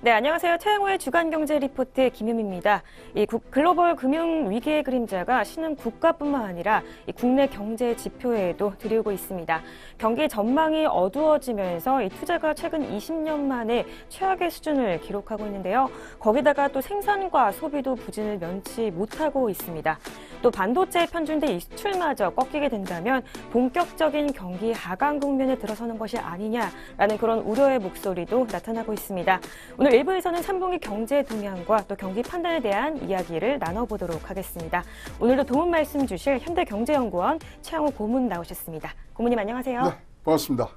네, 안녕하세요. 최영호의 주간경제 리포트 김유미입니다. 이 글로벌 금융 위기의 그림자가 신흥 국가뿐만 아니라 이 국내 경제 지표에도 들이오고 있습니다. 경기 전망이 어두워지면서 이 투자가 최근 20년 만에 최악의 수준을 기록하고 있는데요. 거기다가 또 생산과 소비도 부진을 면치 못하고 있습니다. 또 반도체에 편중된 이 수출마저 꺾이게 된다면 본격적인 경기 하강 국면에 들어서는 것이 아니냐라는 그런 우려의 목소리도 나타나고 있습니다. 오늘 1부에서는 3분기 경제 동향과 또 경기 판단에 대한 이야기를 나눠보도록 하겠습니다. 오늘도 도움 말씀 주실 현대경제연구원 최영호 고문 나오셨습니다. 고문님 안녕하세요. 네, 반갑습니다.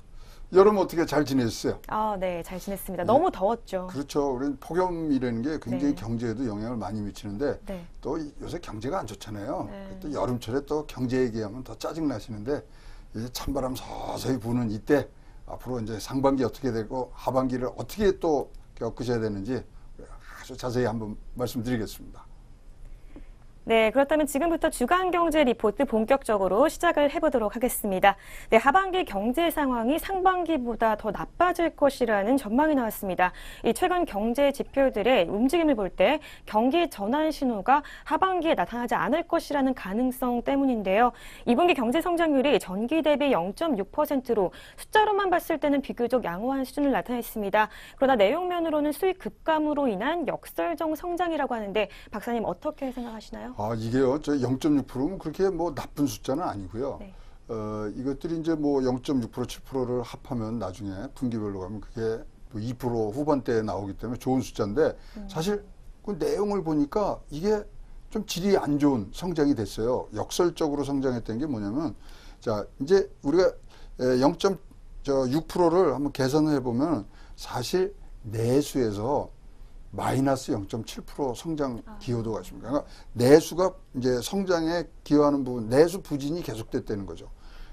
여름 어떻게 잘 지내셨어요? 네, 잘 지냈습니다. 네. 너무 더웠죠. 그렇죠. 우리는 폭염이라는 게 굉장히 네. 경제에도 영향을 많이 미치는데 네. 또 요새 경제가 안 좋잖아요. 네. 또 여름철에 또 경제 얘기하면 더 짜증 나시는데 이제 찬바람 서서히 부는 이때 앞으로 이제 상반기 어떻게 되고 하반기를 어떻게 또 겪으셔야 되는지 아주 자세히 한번 말씀드리겠습니다. 네, 그렇다면 지금부터 주간경제 리포트 본격적으로 시작을 해보도록 하겠습니다. 네, 하반기 경제 상황이 상반기보다 더 나빠질 것이라는 전망이 나왔습니다. 이 최근 경제 지표들의 움직임을 볼 때 경기 전환 신호가 하반기에 나타나지 않을 것이라는 가능성 때문인데요. 2분기 경제 성장률이 전기 대비 0.6%로 숫자로만 봤을 때는 비교적 양호한 수준을 나타냈습니다. 그러나 내용면으로는 수익 급감으로 인한 역설적 성장이라고 하는데 박사님 어떻게 생각하시나요? 이게요, 저 0.6%면 그렇게 뭐 나쁜 숫자는 아니고요. 네. 이것들이 이제 뭐 0.6%, 7%를 합하면 나중에 분기별로 가면 그게 뭐 2% 후반대에 나오기 때문에 좋은 숫자인데 사실 그 내용을 보니까 이게 좀 질이 안 좋은 성장이 됐어요. 역설적으로 성장했던 게 뭐냐면 자, 이제 우리가 0.6%를 한번 계산을 해보면 사실 내수에서 마이너스 0.7% 성장 기여도가 있습니다. 그러니까 내수가 이제 성장에 기여하는 부분, 내수 부진이 계속됐다는 거죠.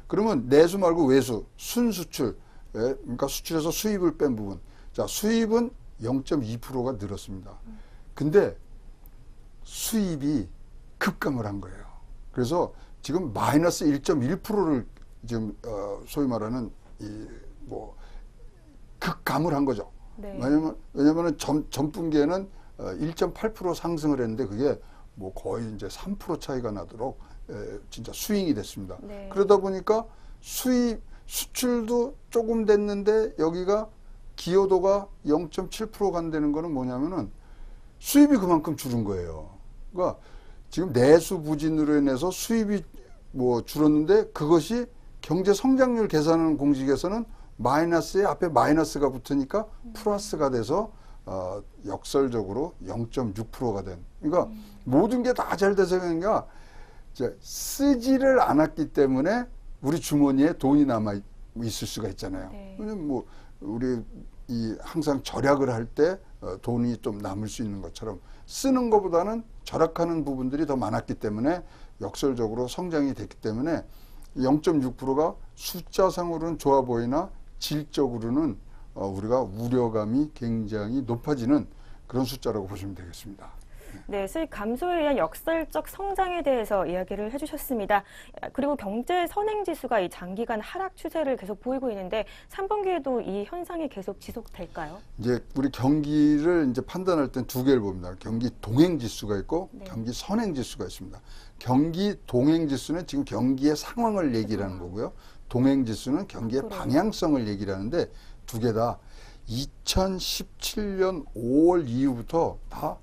그러면 내수 말고 외수, 순수출, 그러니까 수출에서 수입을 뺀 부분. 자, 수입은 0.2%가 늘었습니다. 근데 수입이 급감을 한 거예요. 그래서 지금 마이너스 1.1%를 지금 소위 말하는 급감을 한 거죠. 네. 왜냐면은 전분기에는 1.8% 상승을 했는데 그게 뭐 거의 이제 3% 차이가 나도록 진짜 스윙이 됐습니다. 네. 그러다 보니까 수출도 조금 됐는데 여기가 기여도가 0.7% 간다는 거는 뭐냐면은 수입이 그만큼 줄은 거예요. 그러니까 지금 내수 부진으로 인해서 수입이 뭐 줄었는데 그것이 경제 성장률 계산하는 공식에서는 마이너스에 앞에 마이너스가 붙으니까 플러스가 돼서 역설적으로 0.6%가 된. 그러니까 모든 게 다 잘 돼서 그러니까 쓰지를 않았기 때문에 우리 주머니에 돈이 남아 있을 수가 있잖아요. 네. 왜냐면 뭐 우리 항상 절약을 할 때 돈이 좀 남을 수 있는 것처럼 쓰는 것보다는 절약하는 부분들이 더 많았기 때문에 역설적으로 성장이 됐기 때문에 0.6%가 숫자상으로는 좋아 보이나 질적으로는 우리가 우려감이 굉장히 높아지는 그런 숫자라고 보시면 되겠습니다. 네, 수익 감소에 의한 역설적 성장에 대해서 이야기를 해주셨습니다. 그리고 경제 선행지수가 이 장기간 하락 추세를 계속 보이고 있는데 3분기에도 이 현상이 계속 지속될까요? 이제 우리 경기를 이제 판단할 땐 두 개를 봅니다. 경기 동행지수가 있고 네. 경기 선행지수가 있습니다. 경기 동행지수는 지금 경기의 상황을 얘기를 하는 거고요. 동행지수는 경기의 앞으로. 방향성을 얘기를 하는데 두 개 다 2017년 5월 이후부터 다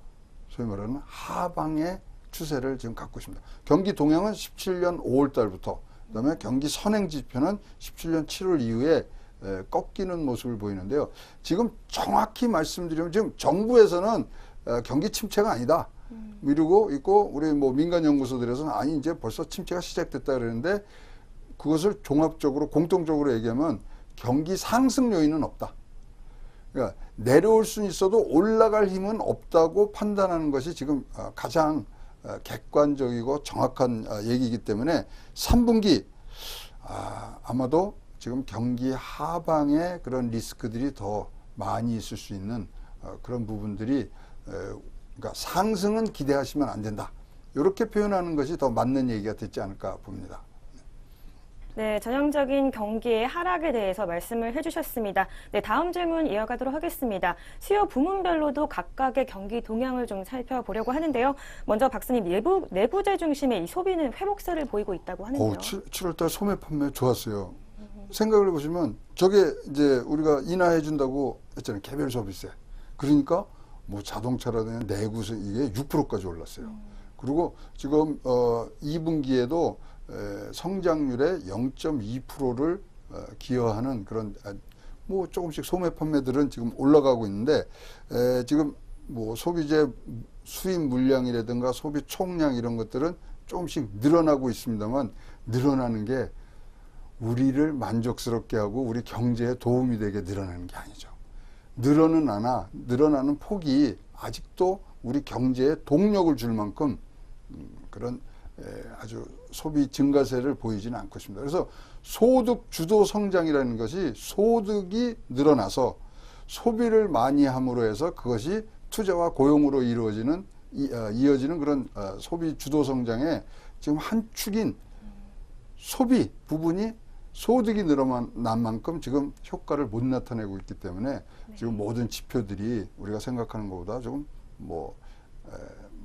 소위 말하는 하방의 추세를 지금 갖고 있습니다. 경기 동향은 17년 5월 달부터 그다음에 경기 선행 지표는 17년 7월 이후에 꺾이는 모습을 보이는데요. 지금 정확히 말씀드리면 지금 정부에서는 경기 침체가 아니다. 이러고 있고 우리 뭐 민간 연구소들에서는 아니 이제 벌써 침체가 시작됐다 그러는데 그것을 종합적으로 공통적으로 얘기하면 경기 상승 요인은 없다. 그러니까 내려올 수는 있어도 올라갈 힘은 없다고 판단하는 것이 지금 가장 객관적이고 정확한 얘기이기 때문에 3분기 아마도 지금 경기 하방에 그런 리스크들이 더 많이 있을 수 있는 그런 부분들이 그러니까 상승은 기대하시면 안 된다. 이렇게 표현하는 것이 더 맞는 얘기가 됐지 않을까 봅니다. 네, 전형적인 경기의 하락에 대해서 말씀을 해주셨습니다. 네, 다음 질문 이어가도록 하겠습니다. 수요 부문별로도 각각의 경기 동향을 좀 살펴보려고 하는데요. 먼저 박사님, 내부재 중심의 이 소비는 회복세를 보이고 있다고 하는데요. 7월달 소매 판매 좋았어요. 생각을 해보시면 저게 이제 우리가 인하해준다고 했잖아요. 개별 소비세. 그러니까 뭐 자동차라든지 내구세 이게 6%까지 올랐어요. 그리고 지금 2분기에도 성장률의 0.2%를 기여하는 그런 뭐 조금씩 소매 판매들은 지금 올라가고 있는데 지금 뭐 소비재 수입 물량이라든가 소비 총량 이런 것들은 조금씩 늘어나고 있습니다만 늘어나는 게 우리를 만족스럽게 하고 우리 경제에 도움이 되게 늘어나는 게 아니죠. 늘어나는 폭이 아직도 우리 경제에 동력을 줄 만큼 그런 아주 소비 증가세를 보이지는 않고 있습니다. 그래서 소득 주도 성장이라는 것이 소득이 늘어나서 소비를 많이 함으로 해서 그것이 투자와 고용으로 이어지는 그런 소비 주도 성장의 지금 한 축인 소비 부분이 소득이 늘어난 만큼 지금 효과를 못 나타내고 있기 때문에 지금 모든 지표들이 우리가 생각하는 것보다 조금 뭐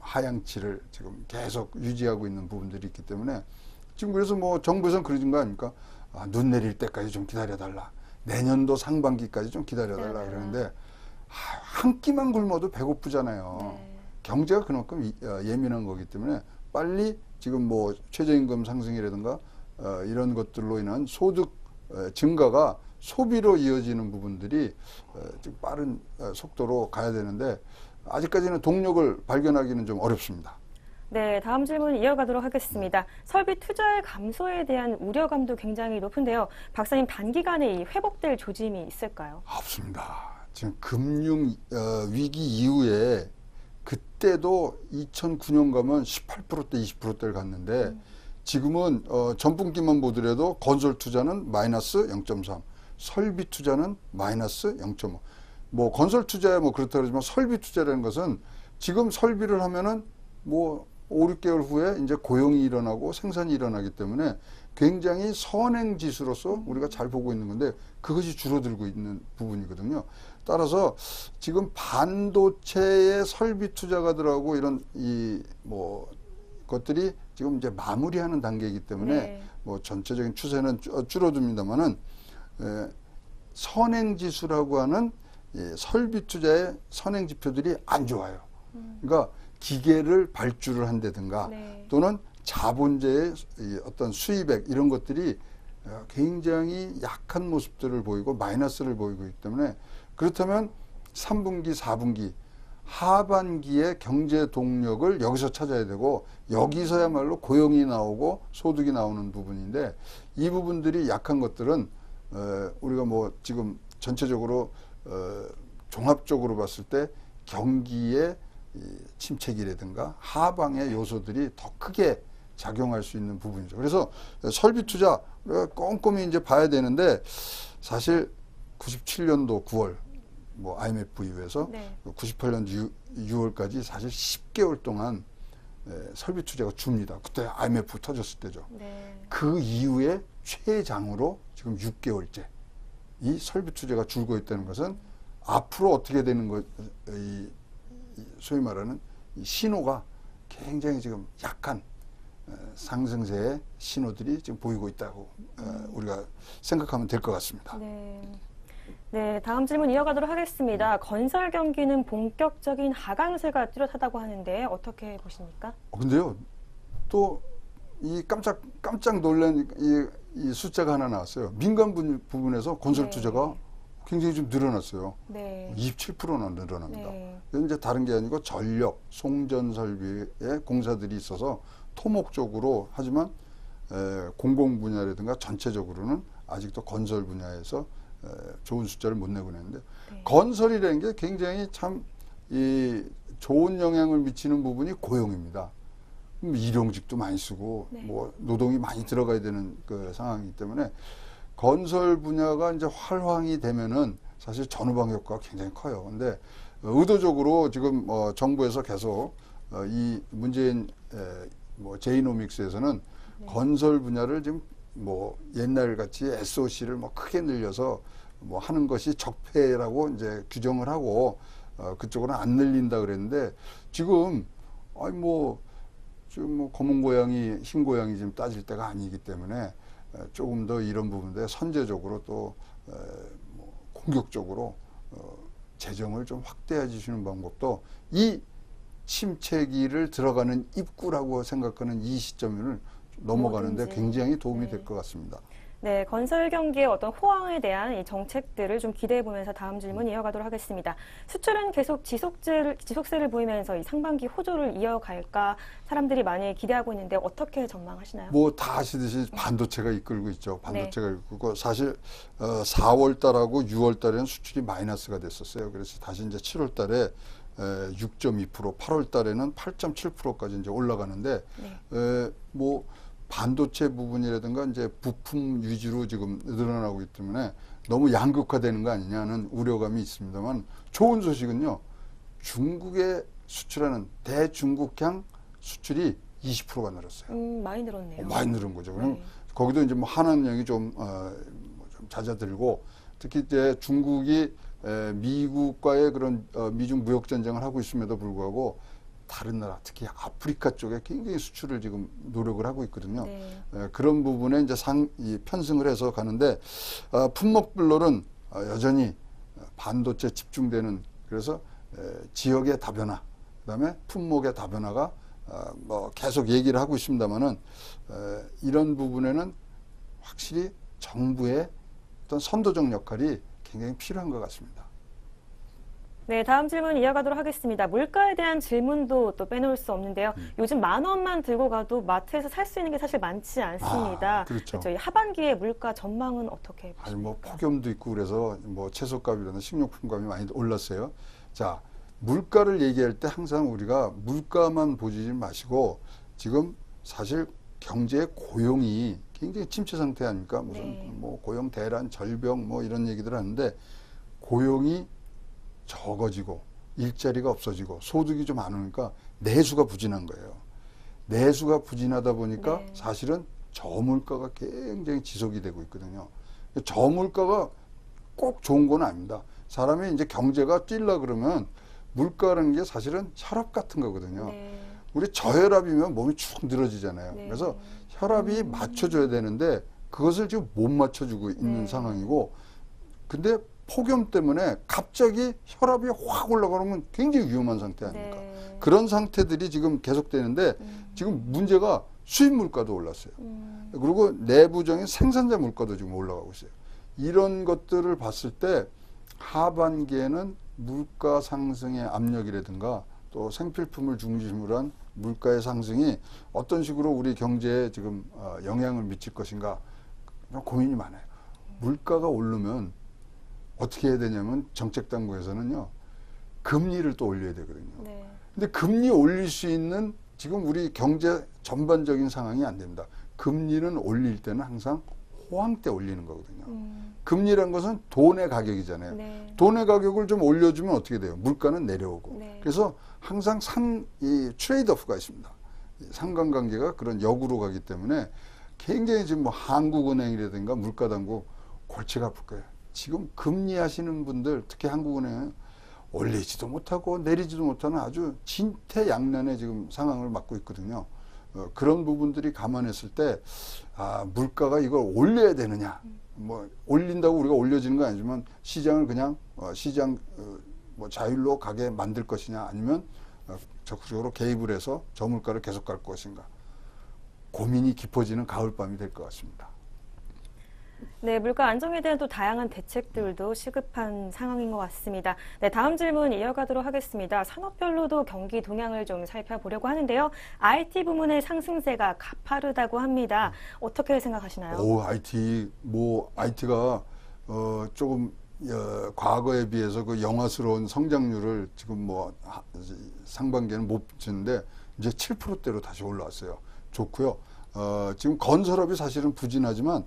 하향치를 지금 계속 유지하고 있는 부분들이 있기 때문에 지금 그래서 뭐 정부에서는 그러는 거 아닙니까? 눈 내릴 때까지 좀 기다려달라. 내년도 상반기까지 좀 기다려달라 그러는데 한 끼만 굶어도 배고프잖아요. 경제가 그만큼 예민한 거기 때문에 빨리 지금 뭐 최저임금 상승이라든가 이런 것들로 인한 소득 증가가 소비로 이어지는 부분들이 좀 빠른 속도로 가야 되는데 아직까지는 동력을 발견하기는 좀 어렵습니다. 네, 다음 질문 이어가도록 하겠습니다. 설비 투자의 감소에 대한 우려감도 굉장히 높은데요. 박사님, 단기간에 이 회복될 조짐이 있을까요? 없습니다. 지금 금융 위기 이후에 그때도 2009년 가면 18%대 20%대를 갔는데 지금은 전분기만 보더라도 건설 투자는 마이너스 0.3, 설비 투자는 마이너스 0.5. 뭐 건설 투자야 뭐 그렇다 그러지만 설비 투자라는 것은 지금 설비를 하면은 뭐 5, 6개월 후에 이제 고용이 일어나고 생산이 일어나기 때문에 굉장히 선행 지수로서 우리가 잘 보고 있는 건데 그것이 줄어들고 있는 부분이거든요. 따라서 지금 반도체의 설비 투자가 들어가고 이런 뭐 것들이 지금 이제 마무리하는 단계이기 때문에 뭐 전체적인 추세는 줄어듭니다만은 선행 지수라고 하는 설비 투자의 선행 지표들이 안 좋아요. 그러니까 기계를 발주를 한다든가 또는 자본재의 어떤 수입액 이런 것들이 굉장히 약한 모습들을 보이고 마이너스를 보이고 있기 때문에 그렇다면 3분기, 4분기 하반기의 경제 동력을 여기서 찾아야 되고 여기서야말로 고용이 나오고 소득이 나오는 부분인데 이 부분들이 약한 것들은 우리가 뭐 지금 전체적으로 종합적으로 봤을 때 경기의 침체기라든가 하방의 요소들이 더 크게 작용할 수 있는 부분이죠. 그래서 설비 투자 우리가 꼼꼼히 이제 봐야 되는데 사실 97년도 9월 뭐 IMF 이후에서 98년 6월까지 사실 10개월 동안 설비 투자가 줍니다. 그때 IMF 터졌을 때죠. 그 이후에 최장으로 지금 6개월째 이 설비 투자가 줄고 있다는 것은 앞으로 어떻게 되는 것, 소위 말하는 이 신호가 굉장히 지금 약한 상승세의 신호들이 지금 보이고 있다고 우리가 생각하면 될 것 같습니다. 네, 다음 질문 이어가도록 하겠습니다. 건설 경기는 본격적인 하강세가 뚜렷하다고 하는데 어떻게 보십니까? 근데요, 또 이 깜짝 놀란 이 숫자가 하나 나왔어요. 민간 부분에서 건설 투자가 굉장히 좀 늘어났어요. 27%나 늘어납니다. 이건 이제 다른 게 아니고 전력, 송전 설비의 공사들이 있어서 토목적으로 하지만 공공 분야라든가 전체적으로는 아직도 건설 분야에서 좋은 숫자를 못 내고 있는데 건설이라는 게 굉장히 참 좋은 영향을 미치는 부분이 고용입니다. 일용직도 많이 쓰고 뭐 노동이 많이 들어가야 되는 그 상황이기 때문에 건설 분야가 이제 활황이 되면은 사실 전후방 효과가 굉장히 커요. 근데 의도적으로 지금 정부에서 계속 이 문재인 뭐 제이노믹스에서는 건설 분야를 지금 뭐 옛날 같이 SOC를 뭐 크게 늘려서 뭐 하는 것이 적폐라고 이제 규정을 하고 그쪽으로는 안 늘린다 그랬는데 지금 아니 뭐 지금 뭐 검은 고양이 흰 고양이 지금 따질 때가 아니기 때문에 조금 더 이런 부분에 선제적으로 또 뭐 공격적으로 재정을 좀 확대해 주시는 방법도 이 침체기를 들어가는 입구라고 생각하는 이 시점을 넘어가는데 뭐든지. 굉장히 도움이 네. 될 것 같습니다. 네, 건설 경기의 어떤 호황에 대한 이 정책들을 좀 기대해 보면서 다음 질문 이어가도록 하겠습니다. 수출은 계속 지속세를 보이면서 이 상반기 호조를 이어갈까 사람들이 많이 기대하고 있는데 어떻게 전망하시나요? 뭐 다 아시듯이 반도체가 이끌고 있죠. 반도체가 이끌고 사실 4월 달하고 6월 달에는 수출이 마이너스가 됐었어요. 그래서 다시 이제 7월 달에 6.2%, 8월 달에는 8.7%까지 이제 올라가는데 뭐 반도체 부분이라든가 이제 부품 위주로 지금 늘어나고 있기 때문에 너무 양극화되는 거 아니냐는 우려감이 있습니다만 좋은 소식은요. 중국에 수출하는 대중국향 수출이 20%가 늘었어요. 많이 늘었네요. 많이 늘은 거죠. 그럼 네. 거기도 이제 뭐 한한령이 좀 잦아들고 특히 이제 중국이 미국과의 그런 미중 무역 전쟁을 하고 있음에도 불구하고 다른 나라, 특히 아프리카 쪽에 굉장히 수출을 지금 노력을 하고 있거든요. 네. 그런 부분에 이제 편승을 해서 가는데 품목별로는 여전히 반도체 집중되는 그래서 지역의 다변화, 그다음에 품목의 다변화가 뭐 계속 얘기를 하고 있습니다만은 이런 부분에는 확실히 정부의 어떤 선도적 역할이 굉장히 필요한 것 같습니다. 네, 다음 질문 이어가도록 하겠습니다. 물가에 대한 질문도 또 빼놓을 수 없는데요. 요즘 10,000원만 들고 가도 마트에서 살 수 있는 게 사실 많지 않습니다. 그렇죠. 이 하반기에 물가 전망은 어떻게 보십니까? 아니 뭐 폭염도 있고 그래서 뭐 채소값이라든 식료품값이 많이 올랐어요. 자, 물가를 얘기할 때 항상 우리가 물가만 보지 마시고 지금 사실 경제 고용이 굉장히 침체 상태 아닙니까? 무슨 네. 뭐 고용 대란, 절병 뭐 이런 얘기들 하는데 고용이 적어지고 일자리가 없어지고 소득이 좀 안 오니까 내수가 부진한 거예요. 내수가 부진하다 보니까 네. 사실은 저물가가 굉장히 지속이 되고 있거든요. 저물가가 꼭 좋은 건 아닙니다. 사람이 이제 경제가 뛰려 그러면 물가라는 게 사실은 혈압 같은 거거든요. 네. 우리 저혈압이면 몸이 축 늘어지잖아요. 네. 그래서 혈압이 맞춰줘야 되는데 그것을 지금 못 맞춰주고 있는 네. 상황이고 근데 폭염 때문에 갑자기 혈압이 확 올라가면 굉장히 위험한 상태 아닙니까? 네. 그런 상태들이 지금 계속되는데 지금 문제가 수입 물가도 올랐어요. 그리고 내부적인 생산자 물가도 지금 올라가고 있어요. 이런 것들을 봤을 때 하반기에는 물가 상승의 압력이라든가 또 생필품을 중심으로 한 물가의 상승이 어떤 식으로 우리 경제에 지금 영향을 미칠 것인가 고민이 많아요. 물가가 오르면 어떻게 해야 되냐면 정책당국에서는요 금리를 또 올려야 되거든요. 네. 근데 금리 올릴 수 있는 지금 우리 경제 전반적인 상황이 안 됩니다. 금리는 올릴 때는 항상 호황 때 올리는 거거든요. 금리란 것은 돈의 가격이잖아요. 네. 돈의 가격을 좀 올려주면 어떻게 돼요? 물가는 내려오고. 네. 그래서 항상 이 트레이드오프가 있습니다. 이 상관관계가 그런 역으로 가기 때문에 굉장히 지금 뭐 한국은행이라든가 물가당국 골치가 아플 거예요. 지금 금리 하시는 분들 특히 한국은행은 올리지도 못하고 내리지도 못하는 아주 진퇴양난의 지금 상황을 맞고 있거든요. 그런 부분들이 감안했을 때 물가가 이걸 올려야 되느냐 뭐 올린다고 우리가 올려지는 건 아니지만 시장을 그냥 시장 뭐 자율로 가게 만들 것이냐 아니면 적극적으로 개입을 해서 저물가를 계속 갈 것인가 고민이 깊어지는 가을밤이 될 것 같습니다. 네, 물가 안정에 대한 또 다양한 대책들도 시급한 상황인 것 같습니다. 네, 다음 질문 이어가도록 하겠습니다. 산업별로도 경기 동향을 좀 살펴보려고 하는데요. IT 부문의 상승세가 가파르다고 합니다. 어떻게 생각하시나요? IT가 조금 과거에 비해서 그 영화스러운 성장률을 지금 뭐 상반기에는 못 붙이는데 이제 7%대로 다시 올라왔어요. 좋고요. 지금 건설업이 사실은 부진하지만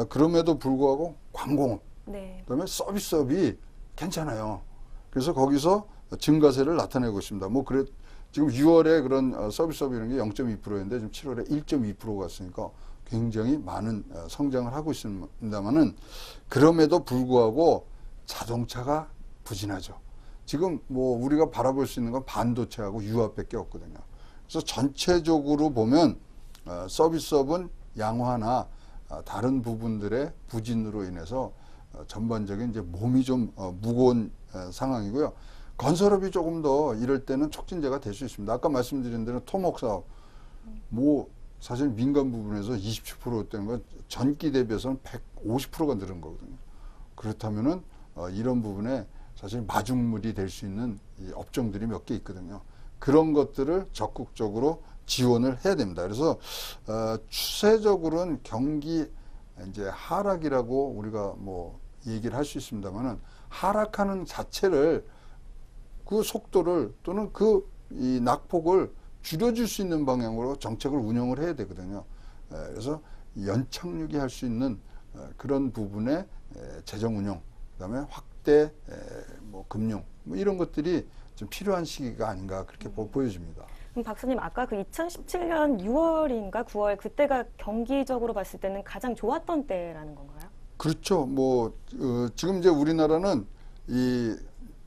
그럼에도 불구하고 광공업, 네. 그다음에 서비스업이 괜찮아요. 그래서 거기서 증가세를 나타내고 있습니다. 뭐 그래 지금 6월에 그런 서비스업 이런 게 0.2%였는데 지금 7월에 1.2%가 갔으니까 굉장히 많은 성장을 하고 있습니다만은 그럼에도 불구하고 자동차가 부진하죠. 지금 뭐 우리가 바라볼 수 있는 건 반도체하고 유압밖에 없거든요. 그래서 전체적으로 보면 서비스업은 양화나 다른 부분들의 부진으로 인해서 전반적인 이제 몸이 좀 무거운 상황이고요. 건설업이 조금 더 이럴 때는 촉진제가 될 수 있습니다. 아까 말씀드린 대로 토목 사업, 뭐 사실 민간 부분에서 27%된 건 전기 대비해서는 150%가 늘은 거거든요. 그렇다면은 이런 부분에 사실 마중물이 될 수 있는 이 업종들이 몇 개 있거든요. 그런 것들을 적극적으로 지원을 해야 됩니다. 그래서 추세적으로는 경기 이제 하락이라고 우리가 뭐 얘기를 할 수 있습니다만은 하락하는 자체를 그 속도를 또는 그 이 낙폭을 줄여줄 수 있는 방향으로 정책을 운영을 해야 되거든요. 그래서 연착륙이 할 수 있는 그런 부분의 재정 운영, 그다음에 확대 뭐 금융 뭐 이런 것들이 좀 필요한 시기가 아닌가 그렇게 보여집니다. 그럼 박사님 아까 그 2017년 6월인가 9월 그때가 경기적으로 봤을 때는 가장 좋았던 때라는 건가요? 그렇죠. 뭐 지금 이제 우리나라는 이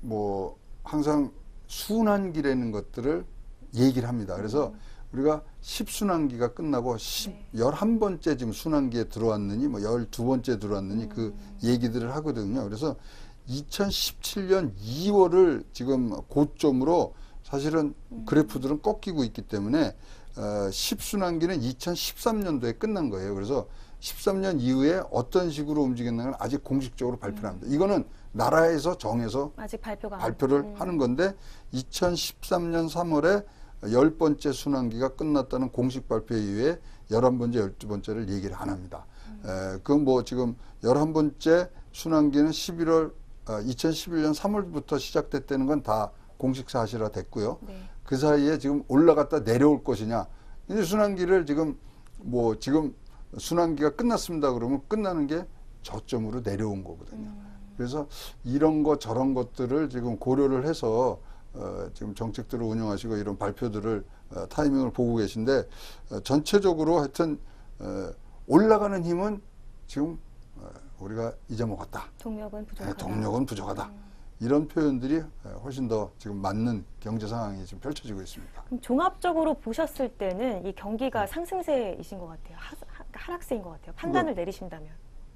뭐 항상 순환기라는 것들을 얘기를 합니다. 그래서 우리가 10순환기가 끝나고 11번째 지금 순환기에 들어왔느니 뭐 12번째 들어왔느니 그 얘기들을 하거든요. 그래서 2017년 2월을 지금 고점으로 사실은 그래프들은 꺾이고 있기 때문에 10순환기는 2013년도에 끝난 거예요. 그래서 13년 이후에 어떤 식으로 움직였는가는 아직 공식적으로 발표를 합니다. 이거는 나라에서 정해서 아직 발표를 하는 건데 2013년 3월에 10번째 순환기가 끝났다는 공식 발표 이후에 11번째, 12번째를 얘기를 안 합니다. 그건 뭐 지금 11번째 순환기는 2011년 3월부터 시작됐다는 건 다 공식 사실화 됐고요. 네. 그 사이에 지금 올라갔다 내려올 것이냐. 이제 순환기를 지금 뭐 지금 순환기가 끝났습니다. 그러면 끝나는 게 저점으로 내려온 거거든요. 그래서 이런 거 저런 것들을 지금 고려를 해서 지금 정책들을 운영하시고 이런 발표들을 타이밍을 보고 계신데 전체적으로 하여튼 올라가는 힘은 지금 우리가 잊어먹었다. 동력은 부족하다. 동력은 부족하다. 이런 표현들이 훨씬 더 지금 맞는 경제 상황이 지금 펼쳐지고 있습니다. 그럼 종합적으로 보셨을 때는 이 경기가 상승세이신 것 같아요. 하락세인 것 같아요. 판단을 내리신다면.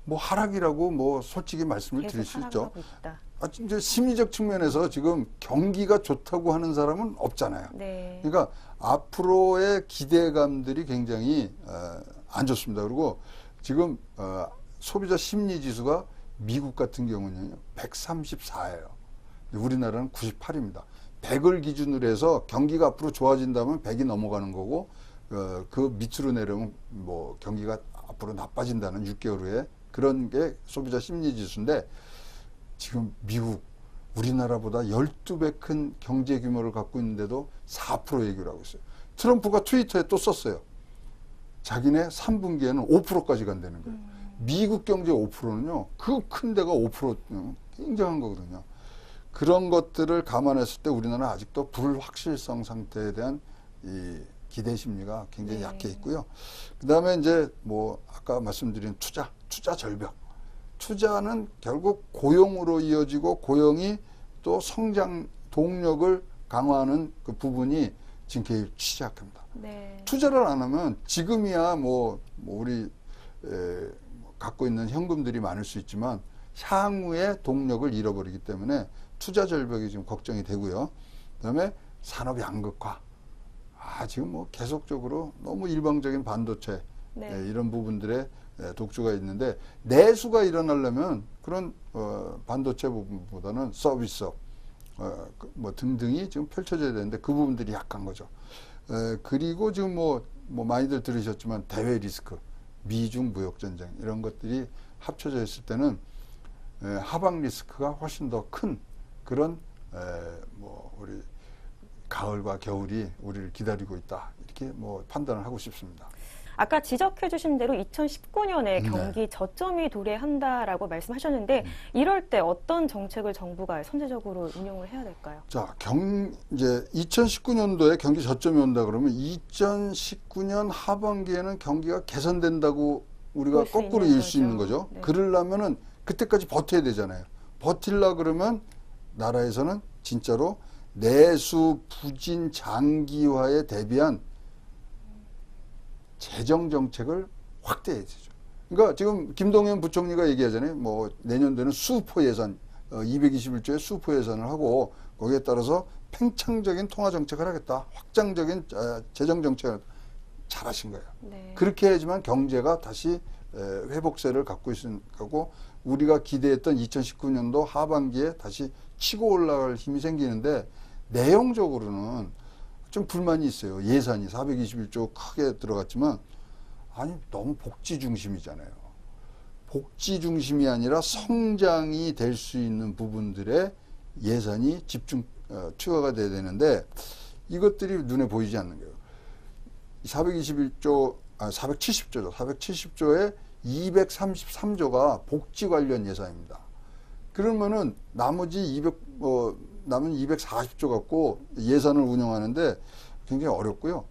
뭐 하락이라고 뭐 솔직히 말씀을 계속 드릴 수 있죠. 하락하고 있다. 이제 심리적 측면에서 지금 경기가 좋다고 하는 사람은 없잖아요. 네. 그러니까 앞으로의 기대감들이 굉장히 안 좋습니다. 그리고 지금 소비자 심리 지수가 미국 같은 경우는 134예요. 우리나라는 98입니다. 100을 기준으로 해서 경기가 앞으로 좋아진다면 100이 넘어가는 거고 그 밑으로 내려오면 뭐 경기가 앞으로 나빠진다는 6개월 후에 그런 게 소비자 심리 지수인데 지금 미국 우리나라보다 12배 큰 경제 규모를 갖고 있는데도 4% 얘기를 하고 있어요. 트럼프가 트위터에 또 썼어요. 자기네 3분기에는 5%까지 간다는 거예요. 미국 경제 5%는요. 그 큰 데가 5% 굉장한 거거든요. 그런 것들을 감안했을 때 우리나라는 아직도 불확실성 상태에 대한 이 기대 심리가 굉장히 약해 있고요. 그다음에 이제 뭐 아까 말씀드린 투자 절벽. 투자는 결국 고용으로 이어지고 고용이 또 성장 동력을 강화하는 그 부분이 지금 개입 시작합니다. 네. 투자를 안 하면 지금이야 뭐 우리 갖고 있는 현금들이 많을 수 있지만 향후의 동력을 잃어버리기 때문에 투자 절벽이 지금 걱정이 되고요. 그다음에 산업 양극화. 지금 뭐 계속적으로 너무 일방적인 반도체 이런 부분들에 독주가 있는데 내수가 일어나려면 그런 반도체 부분보다는 서비스업 뭐 등등이 지금 펼쳐져야 되는데 그 부분들이 약한 거죠. 그리고 지금 뭐 많이들 들으셨지만 대외 리스크, 미중 무역 전쟁 이런 것들이 합쳐져 있을 때는 하방 리스크가 훨씬 더 큰 그런 뭐 우리 가을과 겨울이 우리를 기다리고 있다 이렇게 뭐 판단을 하고 싶습니다. 아까 지적해 주신 대로 2019년에 경기 저점이 도래한다라고 말씀하셨는데 이럴 때 어떤 정책을 정부가 선제적으로 운용을 해야 될까요? 자, 이제 2019년도에 경기 저점이 온다 그러면 2019년 하반기에는 경기가 개선된다고 우리가 볼수 거꾸로 있는 이을 수 있는 거죠. 네. 그러려면은 그때까지 버텨야 되잖아요. 버틸라 그러면 나라에서는 진짜로 내수 부진 장기화에 대비한 재정 정책을 확대해야 되죠. 그러니까 지금 김동연 부총리가 얘기하잖아요. 뭐 내년도에는 수포 예산 221조의 수포 예산을 하고 거기에 따라서 팽창적인 통화 정책을 하겠다. 확장적인 재정 정책을 잘하신 거예요. 네. 그렇게 해야지만 경제가 다시 회복세를 갖고 있고 우리가 기대했던 2019년도 하반기에 다시 치고 올라갈 힘이 생기는데 내용적으로는 좀 불만이 있어요. 예산이 421조 크게 들어갔지만 아니 너무 복지 중심이잖아요. 복지 중심이 아니라 성장이 될 수 있는 부분들의 예산이 투여가 돼야 되는데 이것들이 눈에 보이지 않는 거예요. 470조죠. 470조에 233조가 복지 관련 예산입니다. 그러면은 나머지 남은 240조 갖고 예산을 운영하는데 굉장히 어렵고요.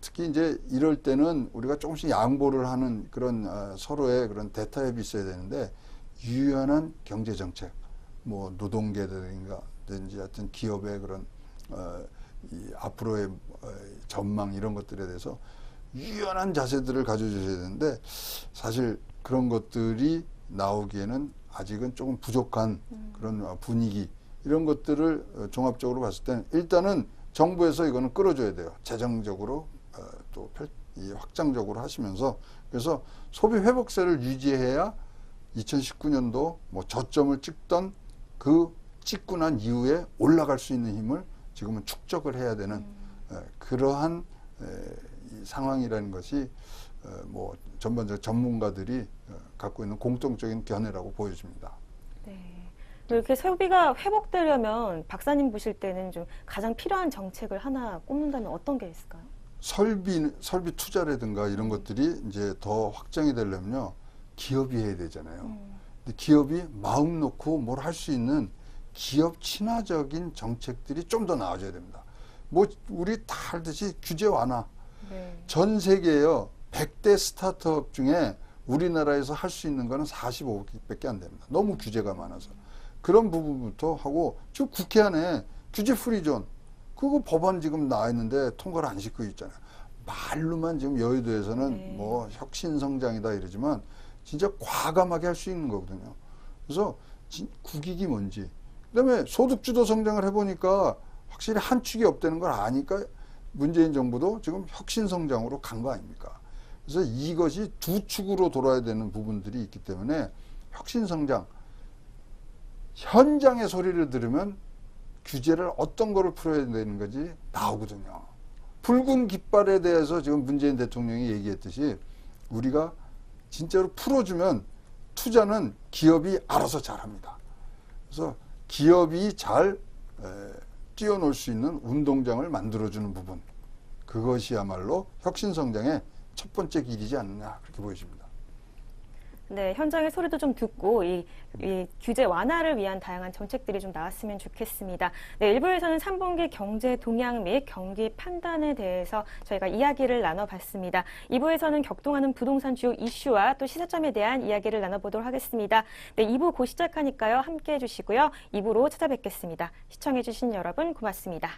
특히 이제 이럴 때는 우리가 조금씩 양보를 하는 그런 서로의 그런 대타협이 있어야 되는데 유연한 경제 정책, 뭐 노동계든지 하여튼 기업의 그런 이 앞으로의 전망 이런 것들에 대해서 유연한 자세들을 가져주셔야 되는데 사실 그런 것들이 나오기에는 아직은 조금 부족한 그런 분위기 이런 것들을 종합적으로 봤을 때는 일단은 정부에서 이거는 끌어줘야 돼요. 재정적으로 또 확장적으로 하시면서 그래서 소비 회복세를 유지해야 2019년도 뭐 저점을 찍던 그 찍고 난 이후에 올라갈 수 있는 힘을 지금은 축적을 해야 되는 그러한 상황이라는 것이 뭐 전반적 전문가들이 갖고 있는 공통적인 견해라고 보여집니다. 네. 이렇게 소비가 회복되려면 박사님 보실 때는 좀 가장 필요한 정책을 하나 꼽는다면 어떤 게 있을까요? 설비 투자라든가 이런 것들이 이제 더 확장이 되려면요 기업이 해야 되잖아요. 근데 기업이 마음 놓고 뭘 할 수 있는 기업 친화적인 정책들이 좀 더 나아져야 됩니다. 뭐 우리 다 알듯이 규제 완화. 네. 전 세계에요 100대 스타트업 중에 우리나라에서 할 수 있는 거는 45개밖에 안 됩니다. 너무 규제가 많아서. 그런 부분부터 하고 지금 국회 안에 규제 프리존 그거 법안 지금 나와 있는데 통과를 안 시키고 있잖아요. 말로만 지금 여의도에서는 네. 뭐 혁신성장이다 이러지만 진짜 과감하게 할 수 있는 거거든요. 그래서 국익이 뭔지 그다음에 소득주도 성장을 해보니까 확실히 한 축이 없다는 걸 아니까 문재인 정부도 지금 혁신성장으로 간 거 아닙니까? 그래서 이것이 두 축으로 돌아야 되는 부분들이 있기 때문에 혁신성장 현장의 소리를 들으면 규제를 어떤 거를 풀어야 되는 건지 나오거든요. 붉은 깃발에 대해서 지금 문재인 대통령이 얘기했듯이 우리가 진짜로 풀어주면 투자는 기업이 알아서 잘합니다. 그래서 기업이 잘 뛰어놀 수 있는 운동장을 만들어주는 부분 그것이야말로 혁신성장의 첫 번째 길이지 않느냐 그렇게 보여집니다. 네, 현장의 소리도 좀 듣고 이 규제 완화를 위한 다양한 정책들이 좀 나왔으면 좋겠습니다. 네, 1부에서는 3분기 경제 동향 및 경기 판단에 대해서 저희가 이야기를 나눠봤습니다. 2부에서는 격동하는 부동산 주요 이슈와 또 시사점에 대한 이야기를 나눠보도록 하겠습니다. 네, 2부 곧 시작하니까요. 함께해 주시고요. 2부로 찾아뵙겠습니다. 시청해 주신 여러분 고맙습니다.